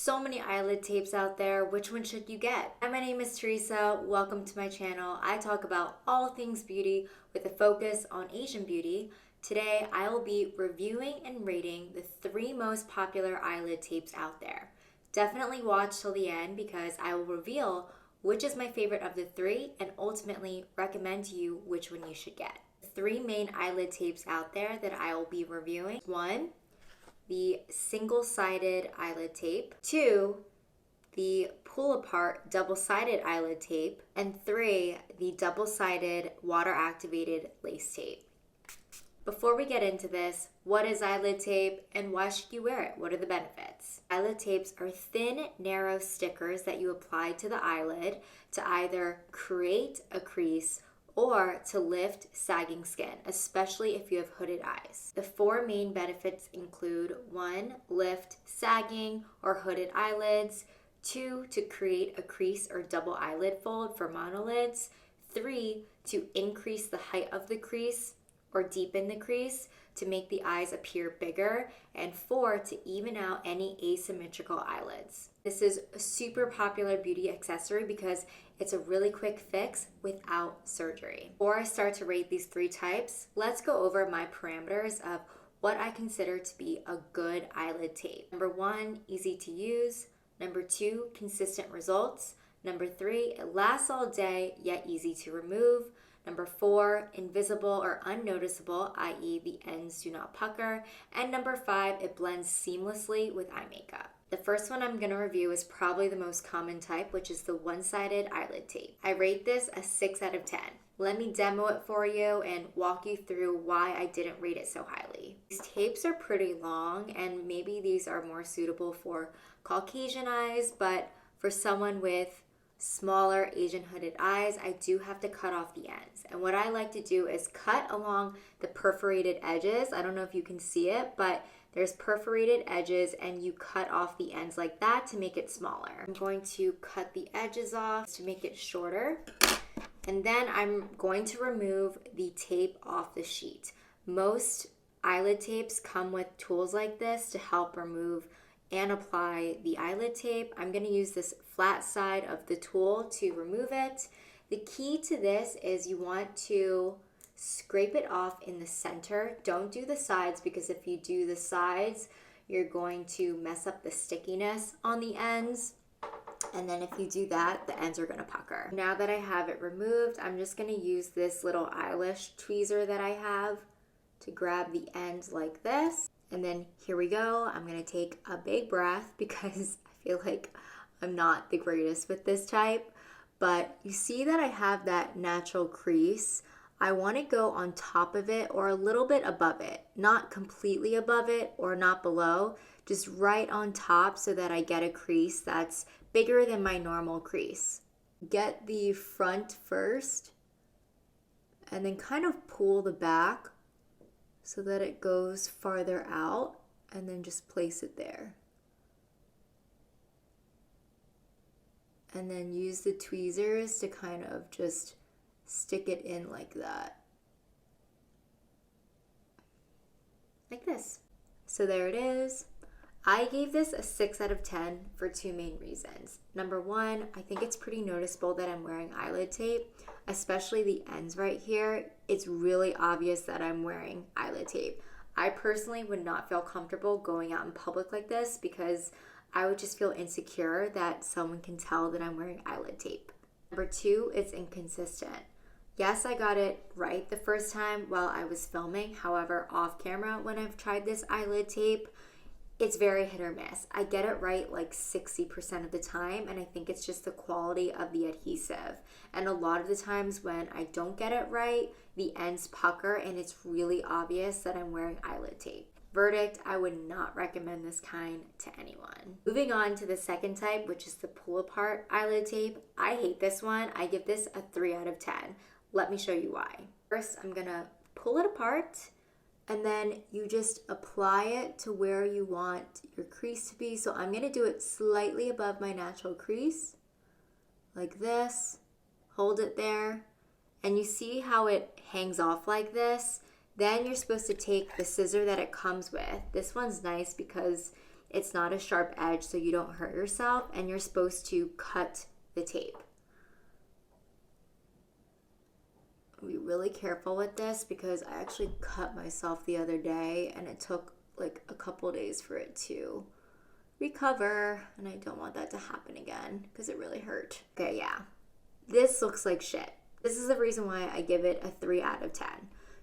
So many eyelid tapes out there. Which one should you get? Hi, my name is Teresa. Welcome to my channel. I talk about all things beauty with a focus on Asian beauty. Today, I will be reviewing and rating the 3 most popular eyelid tapes out there. Definitely watch till the end because I will reveal which is my favorite of the 3 and ultimately recommend to you which one you should get. The 3 main eyelid tapes out there that I will be reviewing. 1, the single-sided eyelid tape. 2, the pull-apart double-sided eyelid tape. And 3, the double-sided water-activated lace tape. Before we get into this, what is eyelid tape and why should you wear it? What are the benefits? Eyelid tapes are thin, narrow stickers that you apply to the eyelid to either create a crease or to lift sagging skin, especially if you have hooded eyes. The 4 main benefits include 1, lift sagging or hooded eyelids, 2, to create a crease or double eyelid fold for monolids, 3, to increase the height of the crease or deepen the crease to make the eyes appear bigger, and 4, to even out any asymmetrical eyelids. This is a super popular beauty accessory because it's a really quick fix without surgery. Before I start to rate these 3 types, let's go over my parameters of what I consider to be a good eyelid tape. Number 1, easy to use. Number 2, consistent results. Number 3, it lasts all day yet easy to remove. Number 4, invisible or unnoticeable, i.e. the ends do not pucker. And number 5, it blends seamlessly with eye makeup. The first one I'm going to review is probably the most common type, which is the one-sided eyelid tape. I rate this a 6 out of 10. Let me demo it for you and walk you through why I didn't rate it so highly. These tapes are pretty long and maybe these are more suitable for Caucasian eyes, but for someone with smaller Asian hooded eyes, I do have to cut off the ends. And what I like to do is cut along the perforated edges. I don't know if you can see it, but there's perforated edges and you cut off the ends like that to make it smaller. I'm going to cut the edges off to make it shorter. And then I'm going to remove the tape off the sheet. Most eyelid tapes come with tools like this to help remove and apply the eyelid tape. I'm going to use this flat side of the tool to remove it. The key to this is you want to scrape it off in the center. Don't do the sides because if you do the sides, you're going to mess up the stickiness on the ends. And then if you do that, the ends are going to pucker. Now that I have it removed, I'm just going to use this little eyelash tweezer that I have to grab the ends like this. And then here we go. I'm going to take a big breath because I feel like I'm not the greatest with this type. But you see that I have that natural crease. I want to go on top of it or a little bit above it. Not completely above it or not below. Just right on top so that I get a crease that's bigger than my normal crease. Get the front first and then kind of pull the back so that it goes farther out, and then just place it there. And then use the tweezers to kind of just stick it in like that. Like this. So there it is. I gave this a 6 out of 10 for 2 main reasons. Number 1, I think it's pretty noticeable that I'm wearing eyelid tape, especially the ends right here. It's really obvious that I'm wearing eyelid tape. I personally would not feel comfortable going out in public like this because I would just feel insecure that someone can tell that I'm wearing eyelid tape. Number 2, it's inconsistent. Yes, I got it right the first time while I was filming. However, off camera, when I've tried this eyelid tape, it's very hit or miss. I get it right like 60% of the time, and I think it's just the quality of the adhesive. And a lot of the times when I don't get it right, the ends pucker and it's really obvious that I'm wearing eyelid tape. Verdict, I would not recommend this kind to anyone. Moving on to the second type, which is the pull-apart eyelid tape. I hate this one. I give this a 3 out of 10. Let me show you why. First, I'm gonna pull it apart, and then you just apply it to where you want your crease to be. So I'm going to do it slightly above my natural crease, like this. Hold it there. And you see how it hangs off like this? Then you're supposed to take the scissor that it comes with. This one's nice because It's not a sharp edge so you don't hurt yourself, and you're supposed to cut the tape. Be really careful with this because I actually cut myself the other day and it took like a couple days for it to recover, and I don't want that to happen again because it really hurt. Okay, yeah. This looks like shit. This is the reason why I give it a 3 out of 10.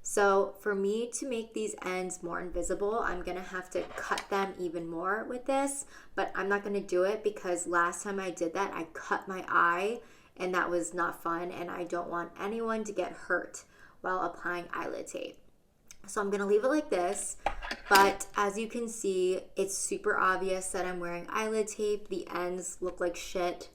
So for me to make these ends more invisible, I'm gonna have to cut them even more with this, but I'm not gonna do it because last time I did that, I cut my eye and that was not fun, and I don't want anyone to get hurt while applying eyelid tape. So I'm gonna leave it like this, but as you can see, it's super obvious that I'm wearing eyelid tape. The ends look like shit.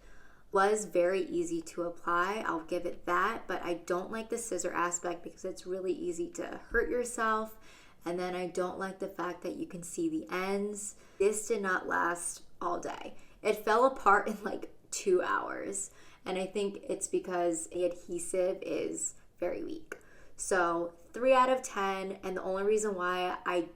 Was very easy to apply, I'll give it that, but I don't like the scissor aspect because it's really easy to hurt yourself, and then I don't like the fact that you can see the ends. This did not last all day. It fell apart in like 2 hours, and I think it's because the adhesive is very weak. So 3 out of 10, and the only reason why I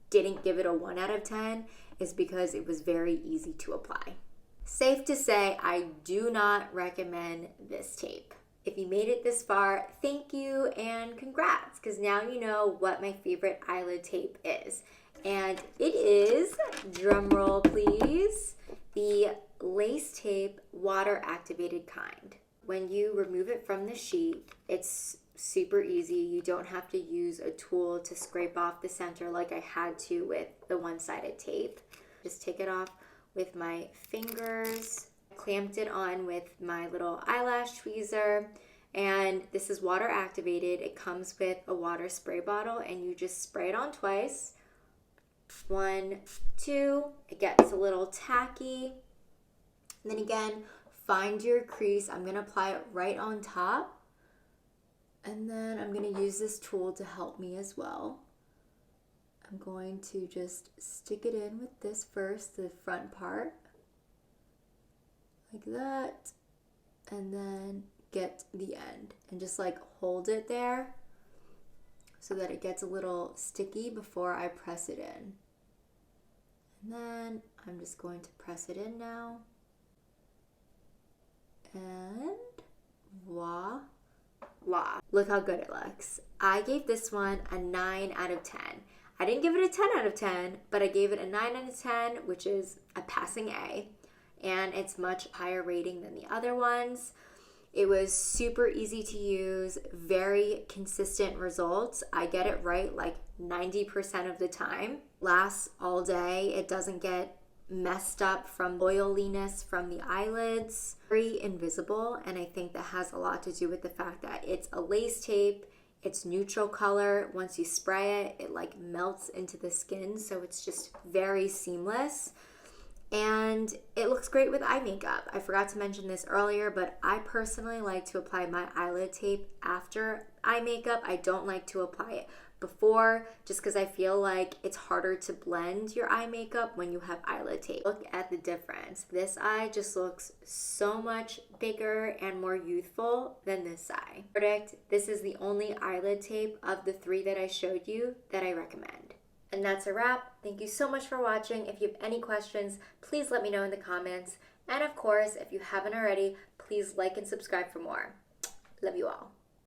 didn't give it a 1 out of 10 is because it was very easy to apply. Safe to say, I do not recommend this tape. If you made it this far, thank you and congrats, because now you know what my favorite eyelid tape is. And it is, drumroll please, the lace tape water activated kind. When you remove it from the sheet, it's super easy. You don't have to use a tool to scrape off the center like I had to with the one-sided tape. Just take it off with my fingers, clamped it on with my little eyelash tweezer, and this is water activated. It comes with a water spray bottle and you just spray it on twice. 1, 2, it gets a little tacky. And then again, find your crease. I'm gonna apply it right on top, and then I'm gonna use this tool to help me as well. I'm going to just stick it in with this first, the front part, like that, and then get the end and just like hold it there so that it gets a little sticky before I press it in. And then I'm just going to press it in now, and voila. Look how good it looks. I gave this one a 9 out of 10. I didn't give it a 10 out of 10, but I gave it a 9 out of 10, which is a passing A, and it's much higher rating than the other ones. It was super easy to use, very consistent results. I get it right like 90% of the time. Lasts all day. It doesn't get messed up from oiliness from the eyelids. Very invisible, and I think that has a lot to do with the fact that it's a lace tape. It's neutral color. Once you spray it, it like melts into the skin, so it's just very seamless. And it looks great with eye makeup. I forgot to mention this earlier, but I personally like to apply my eyelid tape after eye makeup. I don't like to apply it before, just because I feel like it's harder to blend your eye makeup when you have eyelid tape. Look at the difference. This eye just looks so much bigger and more youthful than this eye. Verdict, this is the only eyelid tape of the 3 that I showed you that I recommend. And that's a wrap. Thank you so much for watching. If you have any questions, please let me know in the comments. And of course, if you haven't already, please like and subscribe for more. Love you all.